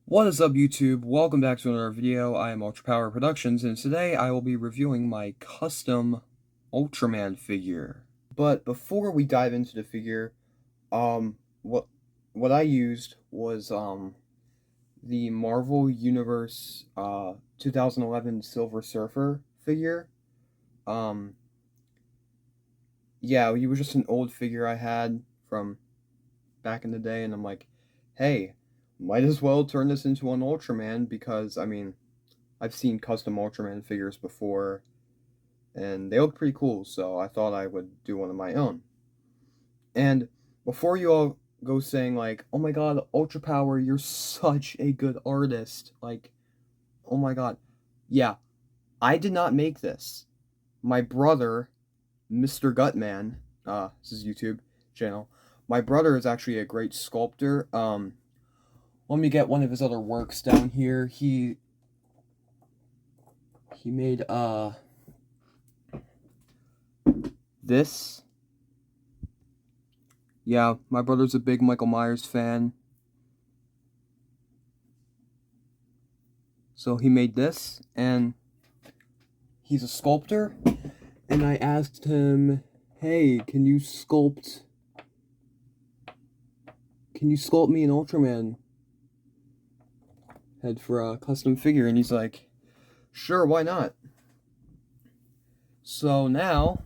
What is up, YouTube? Welcome back to another video. I am Ultrapower Productions, and today I will be reviewing my custom Ultraman figure. But before we dive into the figure, um, what what I used was the Marvel Universe 2011 Silver Surfer figure. Um, yeah, he was just an old figure I had from back in the day, and I'm like, hey, might as well turn this into an Ultraman because I've seen custom Ultraman figures before, and they look pretty cool, so I thought I would do one of my own. And before you all go saying, like, oh my god, Ultra Power, you're such a good artist, like, oh my god. Yeah, I did not make this. My brother, Mr. Gutman, this is YouTube channel, my brother is actually a great sculptor. Let me get one of his other works down here. He made, this. Yeah, my brother's a big Michael Myers fan. So he made this, and he's a sculptor. And I asked him, hey, can you sculpt me an Ultraman head for a custom figure? And he's like, sure, why not? So now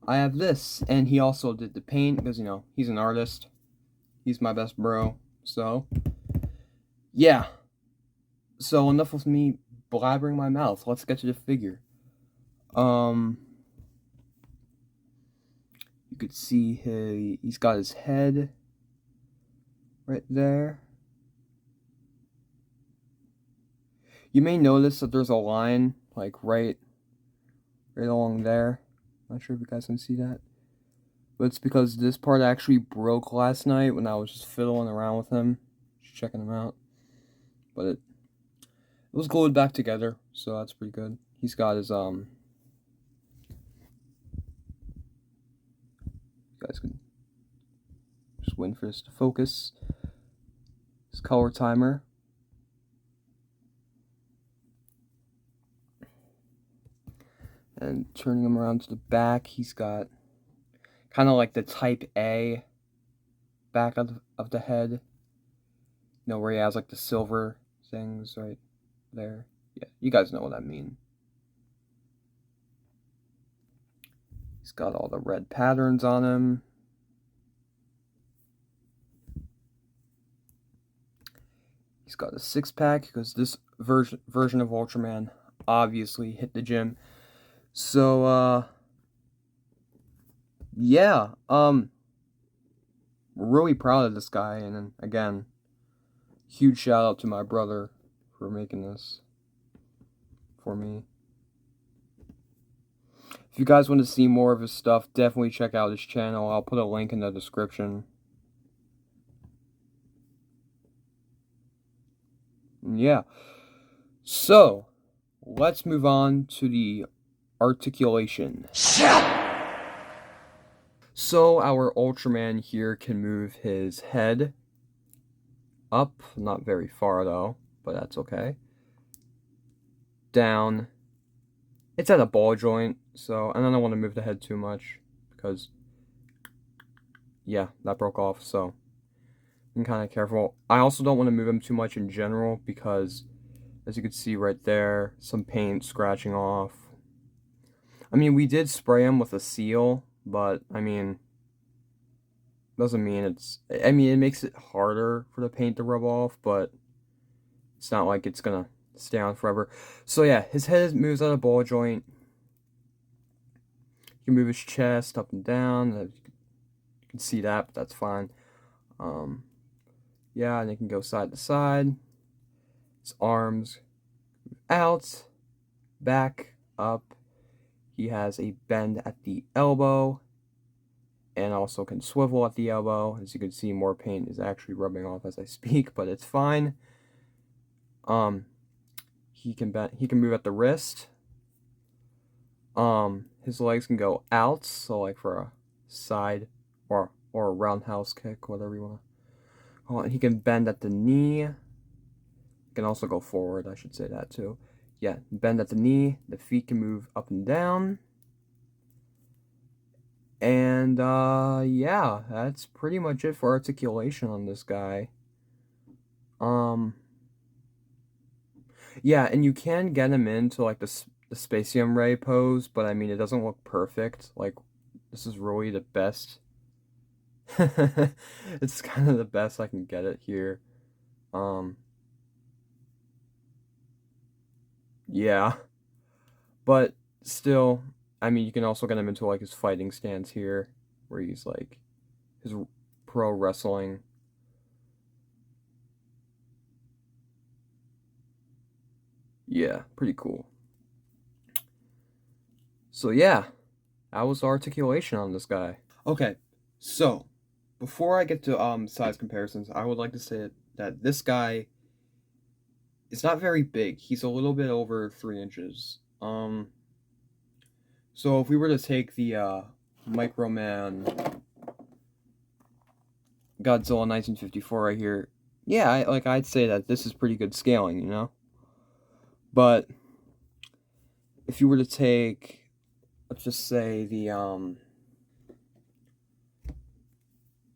I have this, and he also did the paint because, you know, he's an artist. He's my best bro. So, yeah. So enough with me blabbering my mouth. Let's get to the figure. You could see he's got his head right there. You may notice that there's a line like right along there. Not sure if you guys can see that, but it's because this part actually broke last night when I was just fiddling around with him, just checking him out. But it was glued back together, so that's pretty good. He's got his you guys can just wait for this to focus. His color timer. And turning him around to the back, he's got kind of like the Type A back of the head. You know, where he has like the silver things right there. Yeah, you guys know what I mean. He's got all the red patterns on him. He's got a six-pack because this version of Ultraman obviously hit the gym. So, yeah, we're really proud of this guy, and then, again, huge shout out to my brother for making this for me. If you guys want to see more of his stuff, definitely check out his channel. I'll put a link in the description. Yeah. So, let's move on to the articulation. So, our Ultraman here can move his head up, not very far though, but that's okay. Down. It's at a ball joint, so, and I don't want to move the head too much because, yeah, that broke off, so I'm kind of careful. I also don't want to move him too much in general because, as you can see right there, some paint scratching off. I mean, we did spray him with a seal, but, I mean, doesn't mean it makes it harder for the paint to rub off, but it's not like it's gonna stay on forever. So yeah, his head moves out of ball joint. You can move his chest up and down. You can see that, but that's fine. Yeah, and it can go side to side. His arms out, back, up. He has a bend at the elbow, and also can swivel at the elbow. As you can see, more paint is actually rubbing off as I speak, but it's fine. He can move at the wrist. His legs can go out, so like for a side or a roundhouse kick, whatever you want to call it. He can bend at the knee. can also go forward, I should say that too. Yeah, bend at the knee, the feet can move up and down. And yeah, that's pretty much it for articulation on this guy. Um yeah, and you can get him into like the Spacium Ray pose, but I mean it doesn't look perfect. Like this is really the best. It's kind of the best I can get it here. Um yeah, but still, I mean you can also get him into like his fighting stance here where he's like his pro wrestling. Yeah, pretty cool. So yeah, that was the articulation on this guy. Okay, so before I get to size comparisons, I would like to say that this guy is not very big. He's a little bit over 3 inches. So if we were to take the Microman Godzilla 1954 right here, yeah, I'd say that this is pretty good scaling, you know. But if you were to take, let's just say the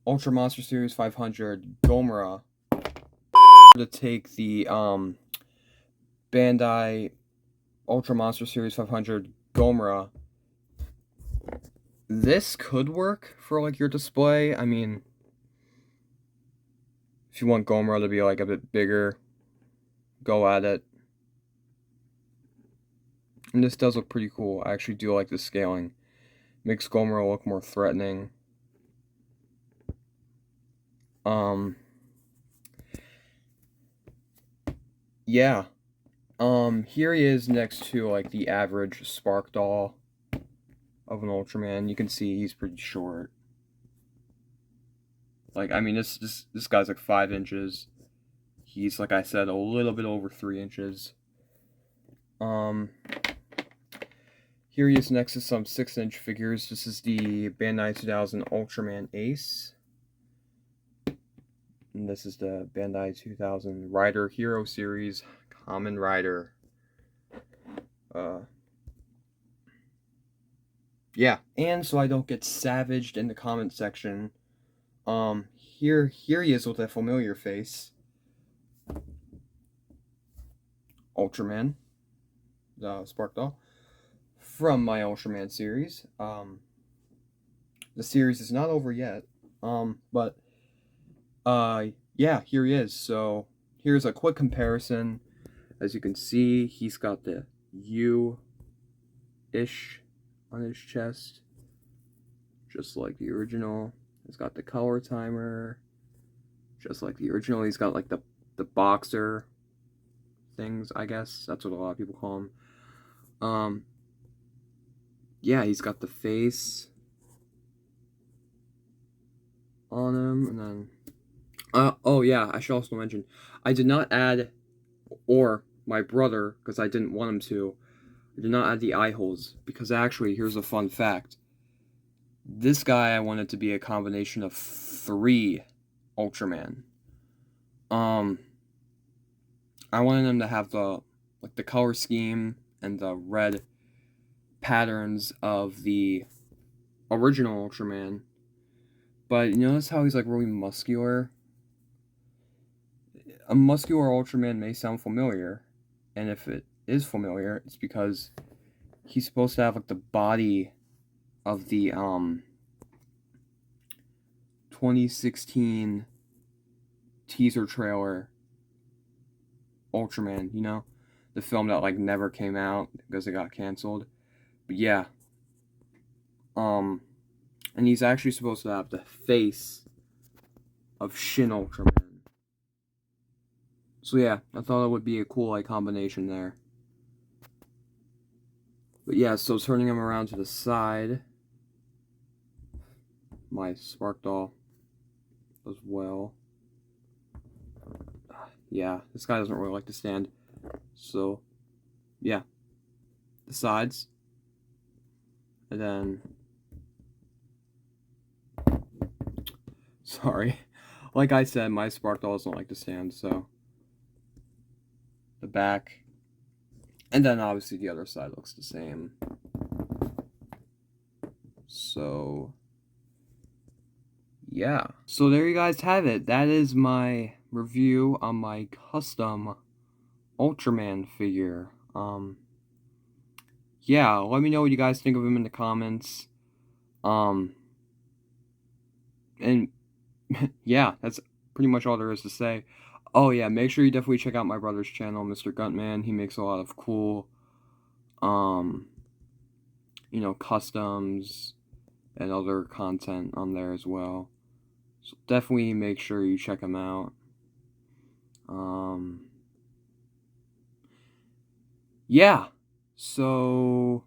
Ultra Monster Series 500 Gomera, to take the Bandai Ultra Monster Series 500 Gomera, this could work for like your display. I mean, if you want Gomera to be like a bit bigger, go at it. And this does look pretty cool. I actually do like the scaling. Makes Gomera look more threatening. Yeah. Here he is next to like the average Spark doll of an Ultraman. You can see he's pretty short. Like, I mean, this guy's like 5 inches. He's, like I said, a little bit over 3 inches. Here he is next to some 6-inch figures. This is the Bandai 2000 Ultraman Ace. And this is the Bandai 2000 Rider Hero Series Common Rider. Yeah. And so I don't get savaged in the comment section, here he is with a familiar face. Ultraman, Spark Doll, from my Ultraman series. The series is not over yet, but yeah, here he is. So here's a quick comparison. As you can see, he's got the U-ish on his chest, just like the original. He's got the color timer, just like the original. He's got like the boxer things, I guess. That's what a lot of people call him. Yeah, he's got the face on him, and then oh yeah, I should also mention I did not add, or my brother, because I didn't want him to, I did not add the eye holes, because actually, here's a fun fact. This guy I wanted to be a combination of 3 Ultraman. I wanted him to have the color scheme and the red patterns of the original Ultraman. But you notice how he's like really muscular? A muscular Ultraman may sound familiar, and if it is familiar, it's because he's supposed to have like the body of the 2016 teaser trailer Ultraman, you know? The film that like never came out because it got canceled. But yeah. And he's actually supposed to have the face of Shin Ultraman. So yeah, I thought it would be a cool like combination there. But yeah, so turning him around to the side, my Spark Doll as well. Yeah, this guy doesn't really like to stand. So yeah, the sides. And then sorry. Like I said, my Spark Doll doesn't like to stand, so the back. And then obviously the other side looks the same. So, yeah. So there you guys have it. That is my review on my custom Ultraman figure. Yeah, let me know what you guys think of him in the comments. And yeah, that's pretty much all there is to say. Oh yeah, make sure you definitely check out my brother's channel, Mr. Guntman. He makes a lot of cool, customs and other content on there as well. So definitely make sure you check him out. Yeah. So